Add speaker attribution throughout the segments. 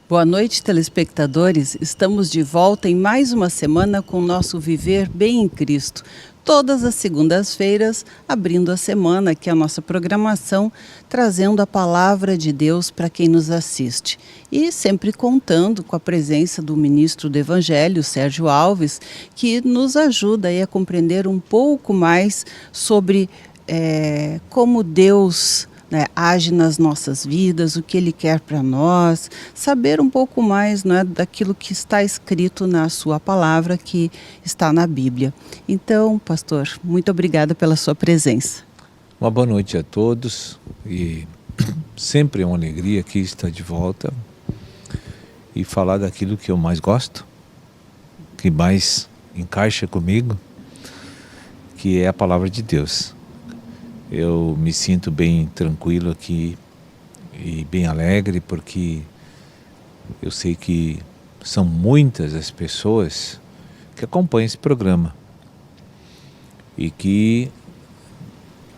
Speaker 1: Boa noite, telespectadores. Estamos de volta em mais uma semana com o nosso Viver Bem em Cristo. Todas as segundas-feiras, abrindo a semana, que é a nossa programação, trazendo a palavra de Deus para quem nos assiste. E sempre contando com a presença do ministro do Evangelho, Sérgio Alves, que nos ajuda aí a compreender um pouco mais sobre como Deus age nas nossas vidas, o que Ele quer para nós, saber um pouco mais daquilo que está escrito na sua palavra, que está na Bíblia. Então, pastor, muito obrigada pela sua presença.
Speaker 2: Uma boa noite a todos e sempre é uma alegria aqui estar de volta e falar daquilo que eu mais gosto, que mais encaixa comigo, que é a palavra de Deus. Eu me sinto bem tranquilo aqui e bem alegre porque eu sei que são muitas as pessoas que acompanham esse programa e que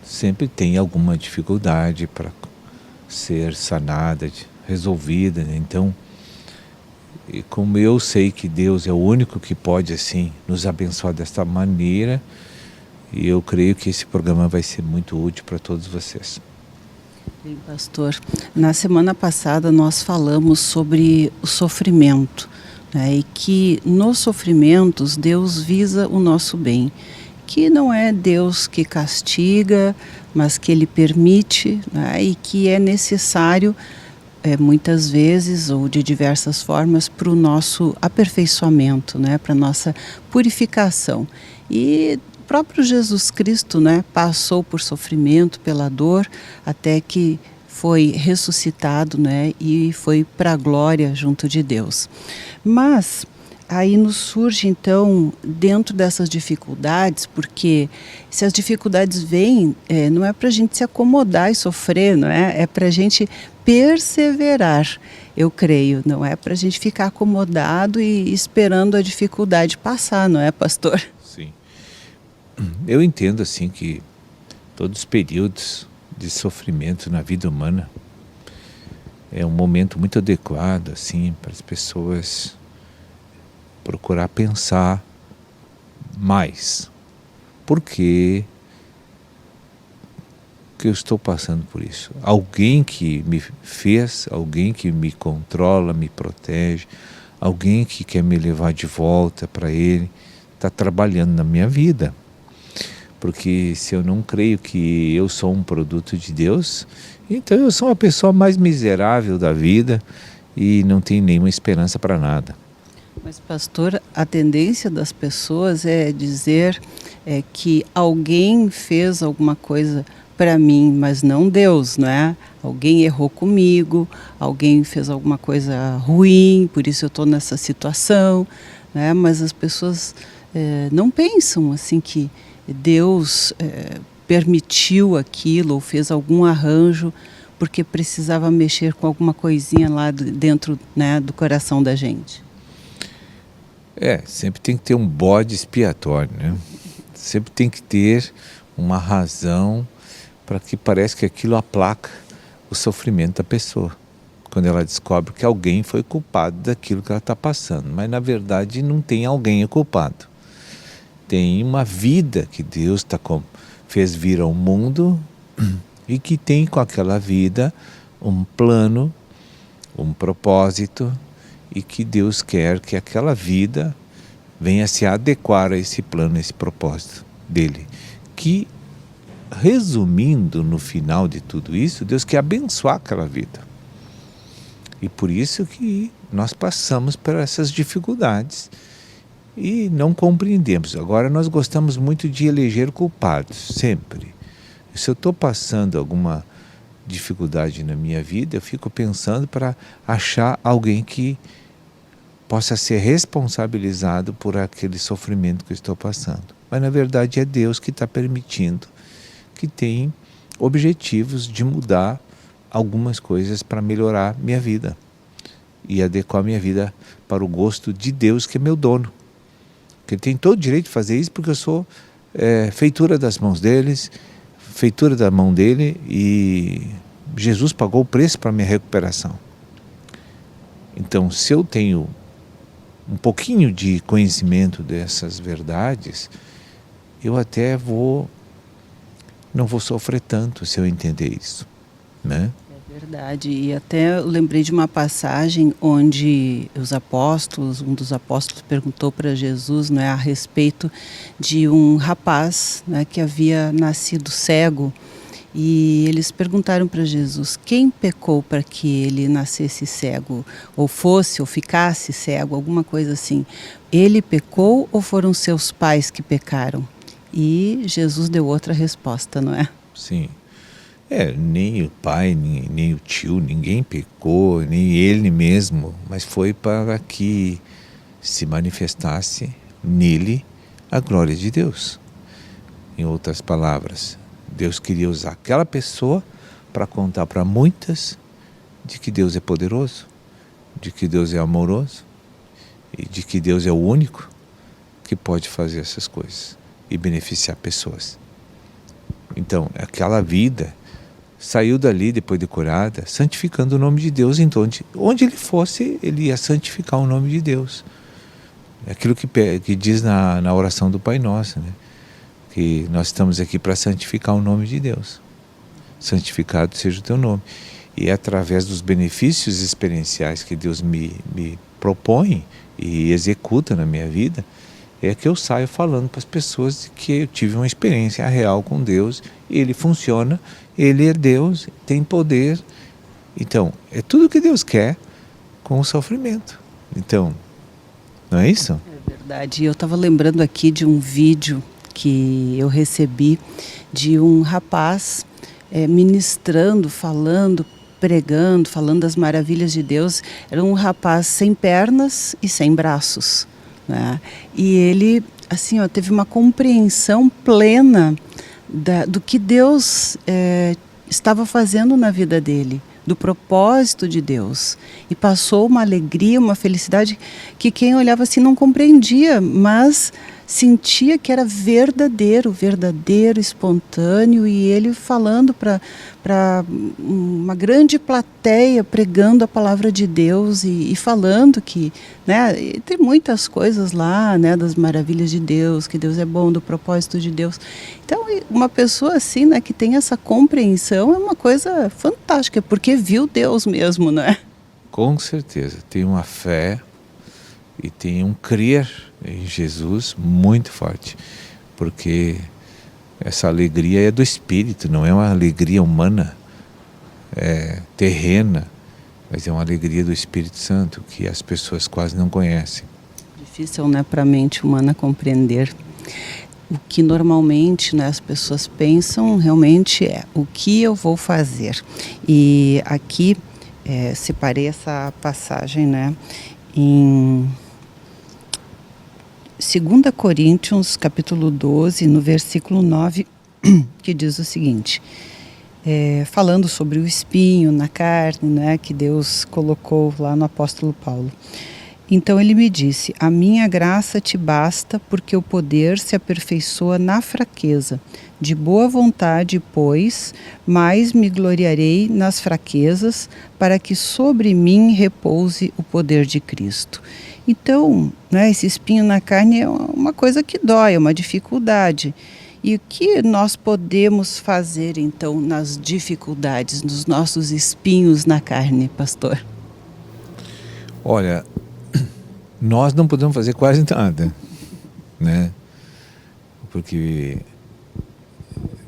Speaker 2: sempre tem alguma dificuldade para ser sanada, resolvida. Então, e como eu sei que Deus é o único que pode assim nos abençoar desta maneira, e eu creio que esse programa vai ser muito útil para todos vocês.
Speaker 1: Bem, pastor, na semana passada nós falamos sobre o sofrimento, e que nos sofrimentos Deus visa o nosso bem, que não é Deus que castiga, mas que Ele permite, e que é necessário muitas vezes ou de diversas formas para o nosso aperfeiçoamento, para a nossa purificação. E o próprio Jesus Cristo passou por sofrimento, pela dor, até que foi ressuscitado e foi para a glória junto de Deus. Mas aí nos surge então, dentro dessas dificuldades, porque se as dificuldades vêm, não é para a gente se acomodar e sofrer, é para a gente perseverar, eu creio, não é para a gente ficar acomodado e esperando a dificuldade passar, não é, pastor?
Speaker 2: Sim. Eu entendo assim que todos os períodos de sofrimento na vida humana é um momento muito adequado assim para as pessoas procurar pensar mais. Por que eu estou passando por isso? Alguém que me fez, alguém que me controla, me protege, alguém que quer me levar de volta para Ele, está trabalhando na minha vida. Porque se eu não creio que eu sou um produto de Deus, então eu sou a pessoa mais miserável da vida e não tenho nenhuma esperança para nada.
Speaker 1: Mas, pastor, a tendência das pessoas é dizer que alguém fez alguma coisa para mim, mas não Deus, não é? Alguém errou comigo, alguém fez alguma coisa ruim, por isso eu estou nessa situação, né? Mas as pessoas não pensam assim que Deus permitiu aquilo ou fez algum arranjo porque precisava mexer com alguma coisinha lá dentro do coração da gente.
Speaker 2: Sempre tem que ter um bode expiatório, né? Sempre tem que ter uma razão para que parece que aquilo aplaca o sofrimento da pessoa. Quando ela descobre que alguém foi culpado daquilo que ela está passando. Mas na verdade não tem alguém culpado. Tem uma vida que Deus fez vir ao mundo e que tem com aquela vida um plano, um propósito, e que Deus quer que aquela vida venha se adequar a esse plano, a esse propósito dele. Que, resumindo no final de tudo isso, Deus quer abençoar aquela vida. E por isso que nós passamos por essas dificuldades e não compreendemos. Agora nós gostamos muito de eleger culpados, sempre. Se eu estou passando alguma dificuldade na minha vida, eu fico pensando para achar alguém que possa ser responsabilizado por aquele sofrimento que eu estou passando. Mas na verdade é Deus que está permitindo, que tem objetivos de mudar algumas coisas para melhorar minha vida e adequar minha vida para o gosto de Deus, que é meu dono. Que Ele tem todo o direito de fazer isso porque eu sou feitura das mãos deles, feitura da mão dele, e Jesus pagou o preço para a minha recuperação. Então, se eu tenho um pouquinho de conhecimento dessas verdades, eu até não vou sofrer tanto se eu entender isso, né?
Speaker 1: É verdade, e até eu lembrei de uma passagem onde um dos apóstolos perguntou para Jesus, né, a respeito de um rapaz, né, que havia nascido cego, e eles perguntaram para Jesus quem pecou para que ele nascesse cego, ou ficasse cego, alguma coisa assim. Ele pecou ou foram seus pais que pecaram? E Jesus deu outra resposta, não é?
Speaker 2: Sim. Nem o pai, nem o tio, ninguém pecou, nem ele mesmo, mas foi para que se manifestasse nele a glória de Deus. Em outras palavras, Deus queria usar aquela pessoa para contar para muitas de que Deus é poderoso, de que Deus é amoroso e de que Deus é o único que pode fazer essas coisas e beneficiar pessoas. Então, aquela vida saiu dali depois de curada, santificando o nome de Deus. Então, onde ele fosse, ele ia santificar o nome de Deus. É aquilo que diz na oração do Pai Nosso, né? Que nós estamos aqui para santificar o nome de Deus. Santificado seja o teu nome. E é através dos benefícios experienciais que Deus me propõe e executa na minha vida, é que eu saio falando para as pessoas que eu tive uma experiência real com Deus, ele funciona, ele é Deus, tem poder. Então, é tudo que Deus quer com o sofrimento. Então, não é isso?
Speaker 1: É verdade. Eu estava lembrando aqui de um vídeo que eu recebi de um rapaz ministrando, falando, pregando, falando das maravilhas de Deus. Era um rapaz sem pernas e sem braços, né? E ele, assim, teve uma compreensão plena do que Deus estava fazendo na vida dele, do propósito de Deus. E passou uma alegria, uma felicidade que quem olhava assim não compreendia, mas sentia que era verdadeiro, espontâneo, e ele falando para uma grande plateia, pregando a palavra de Deus e falando que, né, tem muitas coisas lá, né, das maravilhas de Deus, que Deus é bom, do propósito de Deus. Então, uma pessoa assim, né, que tem essa compreensão é uma coisa fantástica, porque viu Deus mesmo, né?
Speaker 2: Com certeza, tem uma fé e tem um crer em Jesus muito forte, porque essa alegria é do Espírito, não é uma alegria humana, terrena, mas é uma alegria do Espírito Santo que as pessoas quase não conhecem.
Speaker 1: Difícil, né, para a mente humana compreender. O que normalmente, né, as pessoas pensam realmente é o que eu vou fazer. E aqui separei essa passagem, né, em 2 Coríntios, capítulo 12, no versículo 9, que diz o seguinte, falando sobre o espinho na carne, né, que Deus colocou lá no apóstolo Paulo. Então ele me disse, a minha graça te basta, porque o poder se aperfeiçoa na fraqueza. De boa vontade, pois, mais me gloriarei nas fraquezas, para que sobre mim repouse o poder de Cristo. Então, né, esse espinho na carne é uma coisa que dói, é uma dificuldade. E o que nós podemos fazer, então, nas dificuldades, nos nossos espinhos na carne, pastor?
Speaker 2: Olha, nós não podemos fazer quase nada, né? Porque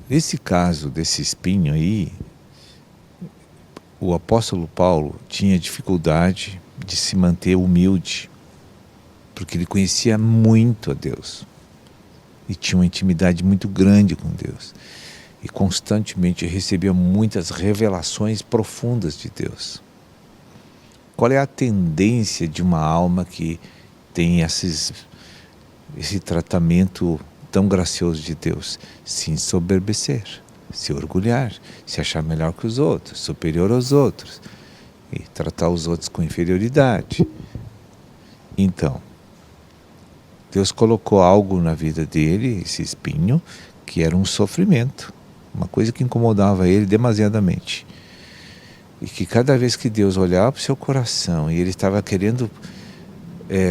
Speaker 2: nesse caso desse espinho aí, o apóstolo Paulo tinha dificuldade de se manter humilde, porque ele conhecia muito a Deus e tinha uma intimidade muito grande com Deus e constantemente recebia muitas revelações profundas de Deus. Qual é a tendência de uma alma que tem esse tratamento tão gracioso de Deus? Se ensoberbecer, se orgulhar, se achar melhor que os outros, superior aos outros, e tratar os outros com inferioridade. Então, Deus colocou algo na vida dele, esse espinho, que era um sofrimento, uma coisa que incomodava ele demasiadamente. E que cada vez que Deus olhava para o seu coração e ele estava querendo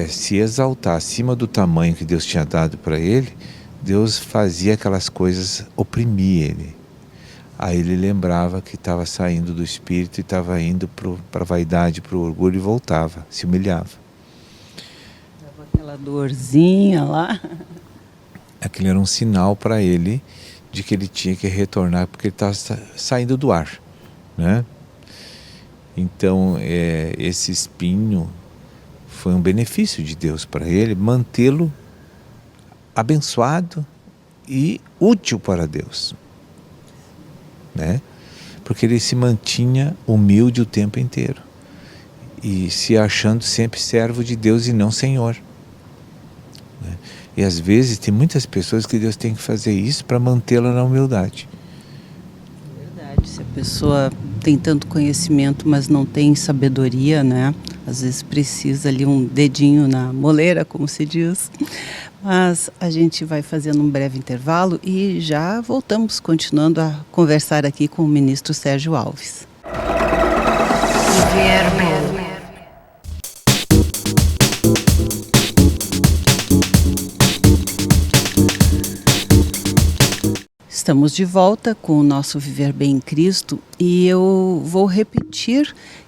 Speaker 2: se exaltar acima do tamanho que Deus tinha dado para ele, Deus fazia aquelas coisas, oprimia ele. Aí ele lembrava que estava saindo do espírito e estava indo para a vaidade, para o orgulho, e voltava, se humilhava.
Speaker 1: Dava aquela dorzinha lá.
Speaker 2: Aquilo era um sinal para ele de que ele tinha que retornar, porque ele estava saindo do ar, né? Então, esse espinho foi um benefício de Deus para ele, mantê-lo abençoado e útil para Deus, né? Porque ele se mantinha humilde o tempo inteiro e se achando sempre servo de Deus e não Senhor, né? E às vezes tem muitas pessoas que Deus tem que fazer isso para mantê-la na humildade.
Speaker 1: Verdade, se a pessoa tem tanto conhecimento, mas não tem sabedoria, né? Às vezes precisa ali um dedinho na moleira, como se diz. Mas a gente vai fazendo um breve intervalo e já voltamos, continuando a conversar aqui com o ministro Sérgio Alves. Estamos de volta com o nosso Viver Bem em Cristo e eu vou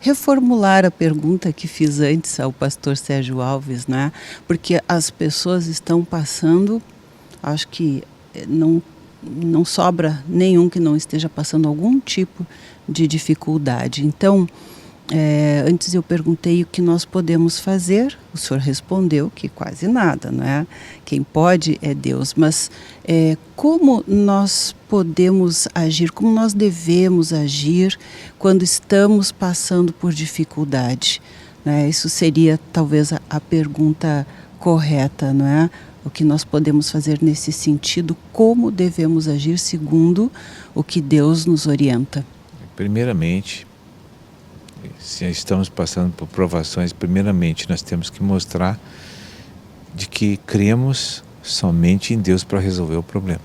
Speaker 1: reformular a pergunta que fiz antes ao pastor Sérgio Alves, né? Porque as pessoas estão passando, acho que não sobra nenhum que não esteja passando algum tipo de dificuldade. Então, antes eu perguntei o que nós podemos fazer, o senhor respondeu que quase nada, não é? Quem pode é Deus, mas como nós podemos agir, como nós devemos agir quando estamos passando por dificuldade, né? Isso seria talvez a pergunta correta, não é? O que nós podemos fazer nesse sentido, como devemos agir segundo o que Deus nos orienta?
Speaker 2: Primeiramente, se estamos passando por provações, primeiramente nós temos que mostrar de que cremos somente em Deus para resolver o problema.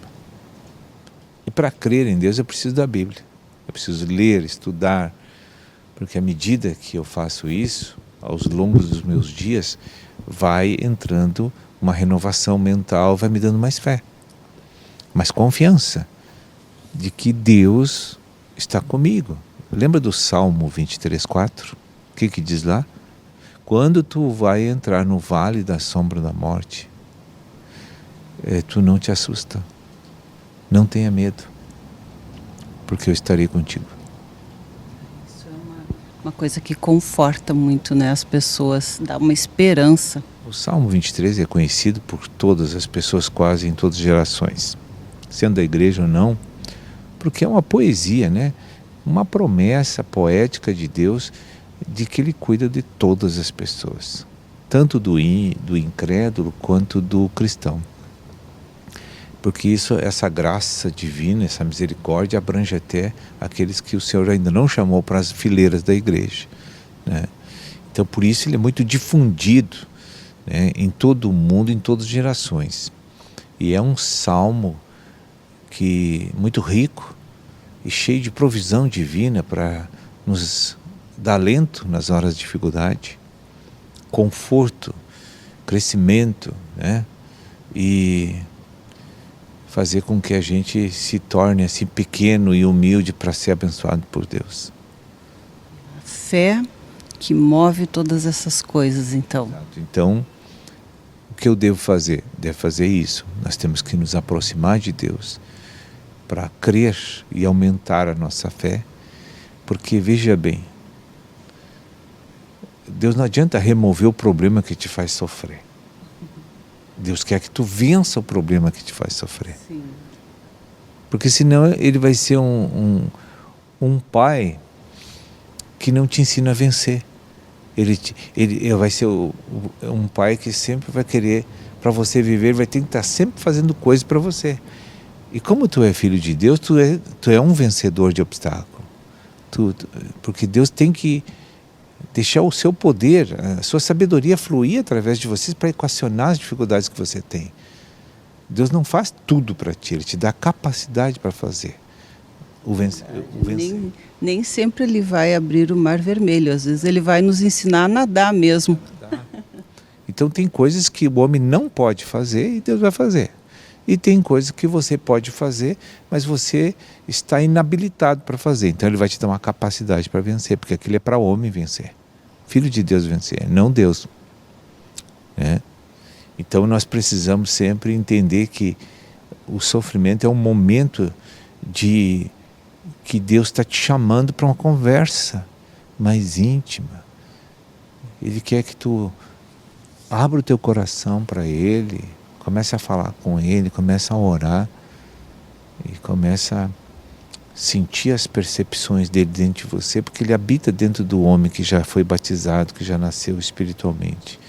Speaker 2: E para crer em Deus eu preciso da Bíblia. Eu preciso ler, estudar, porque à medida que eu faço isso, aos longos dos meus dias, vai entrando uma renovação mental, vai me dando mais fé, mais confiança de que Deus está comigo. Lembra do Salmo 23:4? O que diz lá? Quando tu vai entrar no vale da sombra da morte, tu não te assusta, não tenha medo, porque eu estarei contigo.
Speaker 1: Isso é uma coisa que conforta muito, né, as pessoas, dá uma esperança.
Speaker 2: O Salmo 23 é conhecido por todas as pessoas, quase em todas as gerações, sendo da igreja ou não, porque é uma poesia, né? Uma promessa poética de Deus de que Ele cuida de todas as pessoas, tanto do incrédulo quanto do cristão. Porque essa graça divina, essa misericórdia abrange até aqueles que o Senhor ainda não chamou para as fileiras da igreja, né? Então por isso ele é muito difundido, né, em todo o mundo, em todas as gerações. E é um salmo muito rico e cheio de provisão divina para nos dar alento nas horas de dificuldade, conforto, crescimento, né? E fazer com que a gente se torne assim pequeno e humilde para ser abençoado por Deus.
Speaker 1: Fé que move todas essas coisas, então.
Speaker 2: Exato. Então, o que eu devo fazer? Devo fazer isso. Nós temos que nos aproximar de Deus para crer e aumentar a nossa fé, porque veja bem, Deus não adianta remover o problema que te faz sofrer. Deus quer que tu vença o problema que te faz sofrer.
Speaker 1: Sim.
Speaker 2: Porque senão ele vai ser um pai que não te ensina a vencer. Ele vai ser um pai que sempre vai querer, para você viver, vai ter que estar sempre fazendo coisas para você. E como tu é filho de Deus, tu é um vencedor de obstáculo. Porque Deus tem que deixar o seu poder, a sua sabedoria fluir através de vocês para equacionar as dificuldades que você tem. Deus não faz tudo para ti, Ele te dá capacidade para fazer. o vencer.
Speaker 1: Nem sempre ele vai abrir o mar vermelho, às vezes ele vai nos ensinar a nadar mesmo.
Speaker 2: Então tem coisas que o homem não pode fazer e Deus vai fazer. E tem coisas que você pode fazer, mas você está inabilitado para fazer. Então ele vai te dar uma capacidade para vencer, porque aquilo é para o homem vencer. Filho de Deus vencer, não Deus. Né? Então nós precisamos sempre entender que o sofrimento é um momento de que Deus está te chamando para uma conversa mais íntima. Ele quer que tu abra o teu coração para Ele, comece a falar com Ele, comece a orar e comece a sentir as percepções dele dentro de você, porque Ele habita dentro do homem que já foi batizado, que já nasceu espiritualmente.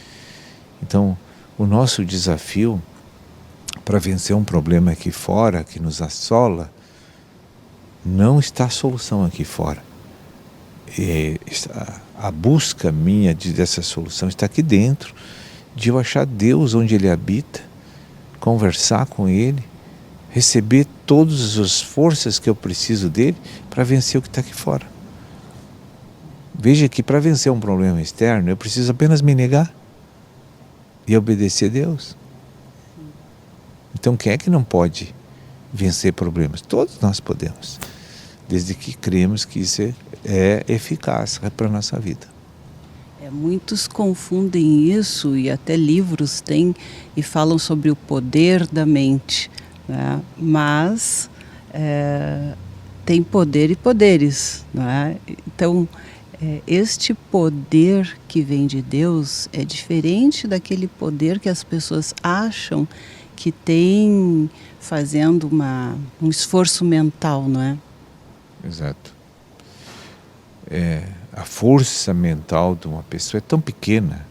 Speaker 2: Então, o nosso desafio para vencer um problema aqui fora, que nos assola, não está a solução aqui fora. A busca minha dessa solução está aqui dentro, de eu achar Deus onde Ele habita, conversar com Ele, receber todas as forças que eu preciso dEle para vencer o que está aqui fora. Veja que para vencer um problema externo, eu preciso apenas me negar e obedecer a Deus. Então quem é que não pode vencer problemas? Todos nós podemos, desde que cremos que isso é eficaz para a nossa vida.
Speaker 1: Muitos confundem isso, e até livros têm e falam sobre o poder da mente, né? Mas tem poder e poderes, né? Então este poder que vem de Deus é diferente daquele poder que as pessoas acham que tem fazendo um esforço mental, não é?
Speaker 2: Exato. A força mental de uma pessoa é tão pequena,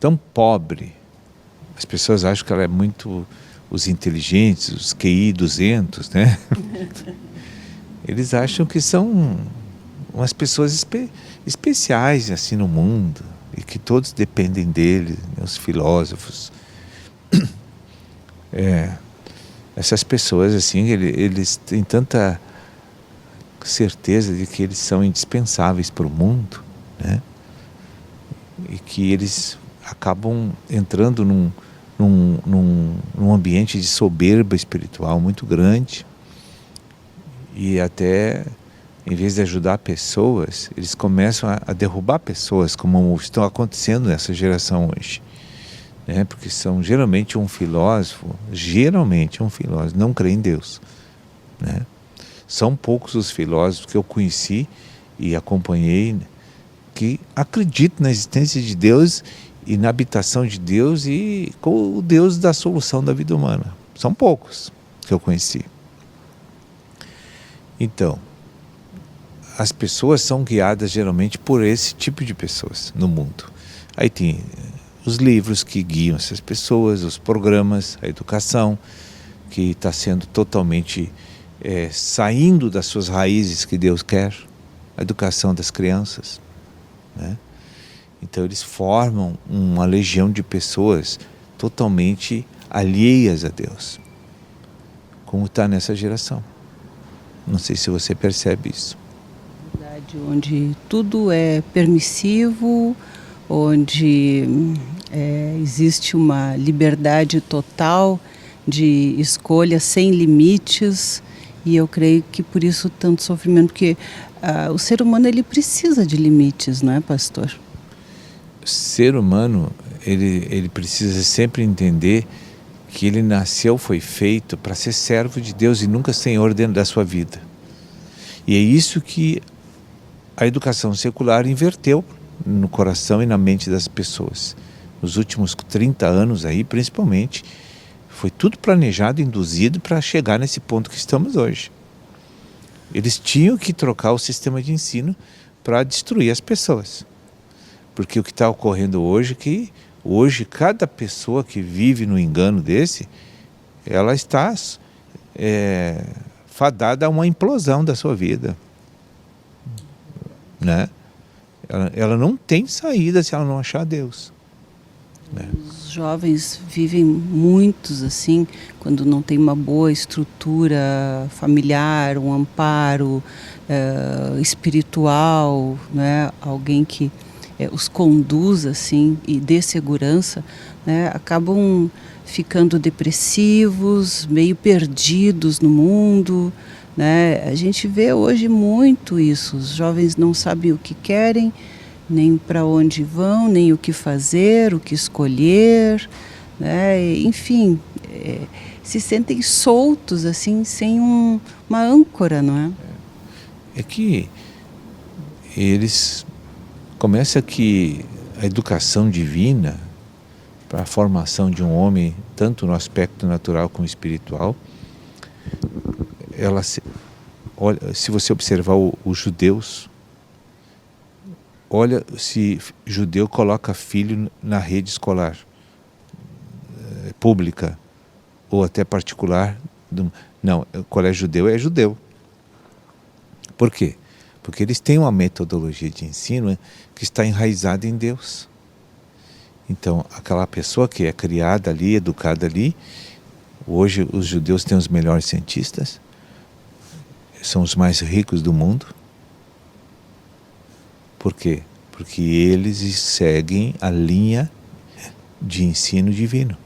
Speaker 2: tão pobre. As pessoas acham que ela é muito os inteligentes, os QI 200, né? Eles acham que são umas pessoas especiais assim no mundo e que todos dependem dele, né? Os filósofos. Essas pessoas assim, eles têm tanta certeza de que eles são indispensáveis para o mundo, né? E que eles acabam entrando num ambiente de soberba espiritual muito grande, e até em vez de ajudar pessoas, eles começam a derrubar pessoas, como estão acontecendo nessa geração hoje, né? Porque são geralmente um filósofo não crê em Deus, né? São poucos os filósofos que eu conheci e acompanhei que acreditam na existência de Deus e na habitação de Deus e com o Deus da solução da vida humana. São poucos que eu conheci. Então, as pessoas são guiadas geralmente por esse tipo de pessoas no mundo. Aí tem os livros que guiam essas pessoas, os programas, a educação, que está sendo totalmente saindo das suas raízes que Deus quer, a educação das crianças, né? Então eles formam uma legião de pessoas totalmente alheias a Deus, como está nessa geração. Não sei se você percebe isso.
Speaker 1: Verdade, onde tudo é permissivo, onde existe uma liberdade total de escolha sem limites. E eu creio que por isso tanto sofrimento, porque o ser humano ele precisa de limites, não é, pastor?
Speaker 2: O ser humano ele precisa sempre entender que ele nasceu, foi feito para ser servo de Deus e nunca senhor dentro da sua vida. E é isso que a educação secular inverteu no coração e na mente das pessoas. Nos últimos 30 anos aí, principalmente, foi tudo planejado, induzido para chegar nesse ponto que estamos hoje. Eles tinham que trocar o sistema de ensino para destruir as pessoas. Porque o que está ocorrendo hoje é que hoje cada pessoa que vive no engano desse, ela está fadada a uma implosão da sua vida, né? Ela não tem saída se ela não achar Deus, né?
Speaker 1: Os jovens vivem muitos assim, quando não tem uma boa estrutura familiar, um amparo espiritual, né? Alguém que os conduz assim e dê segurança, né? Acabam ficando depressivos, meio perdidos no mundo, né? A gente vê hoje muito isso, os jovens não sabem o que querem, nem para onde vão, nem o que fazer, o que escolher, né? Enfim, se sentem soltos assim, sem uma âncora, não é?
Speaker 2: É que eles começa que a educação divina para a formação de um homem, tanto no aspecto natural como espiritual, olha, se você observar os judeus, olha se judeu coloca filho na rede escolar pública ou até particular. Não, o colégio judeu é judeu. Por quê? Porque eles têm uma metodologia de ensino que está enraizada em Deus. Então, aquela pessoa que é criada ali, educada ali, hoje os judeus têm os melhores cientistas, são os mais ricos do mundo. Por quê? Porque eles seguem a linha de ensino divino.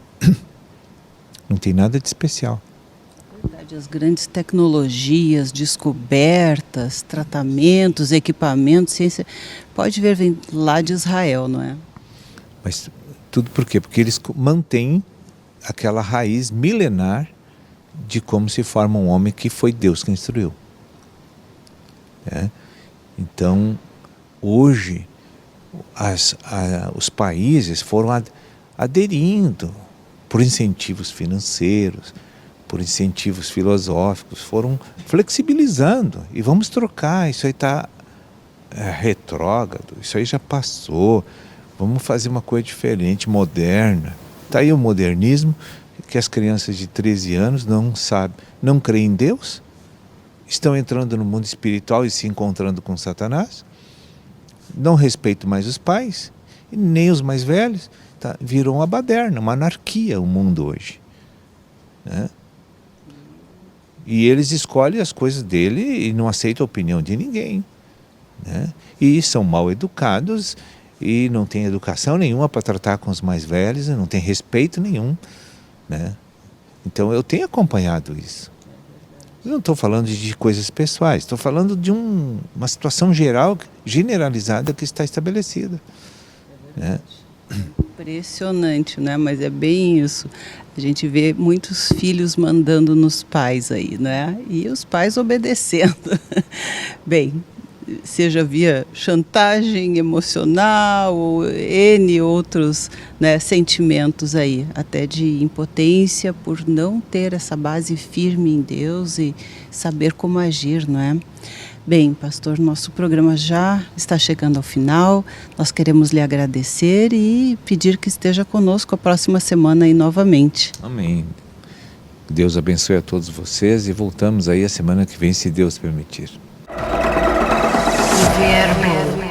Speaker 2: Não tem nada de especial.
Speaker 1: Verdade, as grandes tecnologias, descobertas, tratamentos, equipamentos, ciência, pode ver, vem lá de Israel, não é?
Speaker 2: Mas tudo por quê? Porque eles mantêm aquela raiz milenar de como se forma um homem que foi Deus que instruiu. Então, hoje, os países foram aderindo por incentivos financeiros, por incentivos filosóficos, foram flexibilizando e vamos trocar, isso aí está retrógrado, isso aí já passou, vamos fazer uma coisa diferente, moderna. Está aí o modernismo, que as crianças de 13 anos não creem em Deus, estão entrando no mundo espiritual e se encontrando com Satanás, não respeitam mais os pais, nem os mais velhos, virou uma baderna, uma anarquia o mundo hoje, né? E eles escolhem as coisas dele e não aceitam a opinião de ninguém, né? E são mal educados e não têm educação nenhuma para tratar com os mais velhos, não tem respeito nenhum, né? Então eu tenho acompanhado isso. Eu não estou falando de coisas pessoais, estou falando de uma situação geral, generalizada que está estabelecida, né?
Speaker 1: Impressionante, né? Mas é bem isso. A gente vê muitos filhos mandando nos pais aí, né? E os pais obedecendo. Bem, seja via chantagem emocional ou N outros, né, sentimentos aí, até de impotência por não ter essa base firme em Deus e saber como agir, não é? Bem, pastor, nosso programa já está chegando ao final. Nós queremos lhe agradecer e pedir que esteja conosco a próxima semana aí novamente.
Speaker 2: Amém. Deus abençoe a todos vocês e voltamos aí a semana que vem, se Deus permitir.
Speaker 3: Verbo.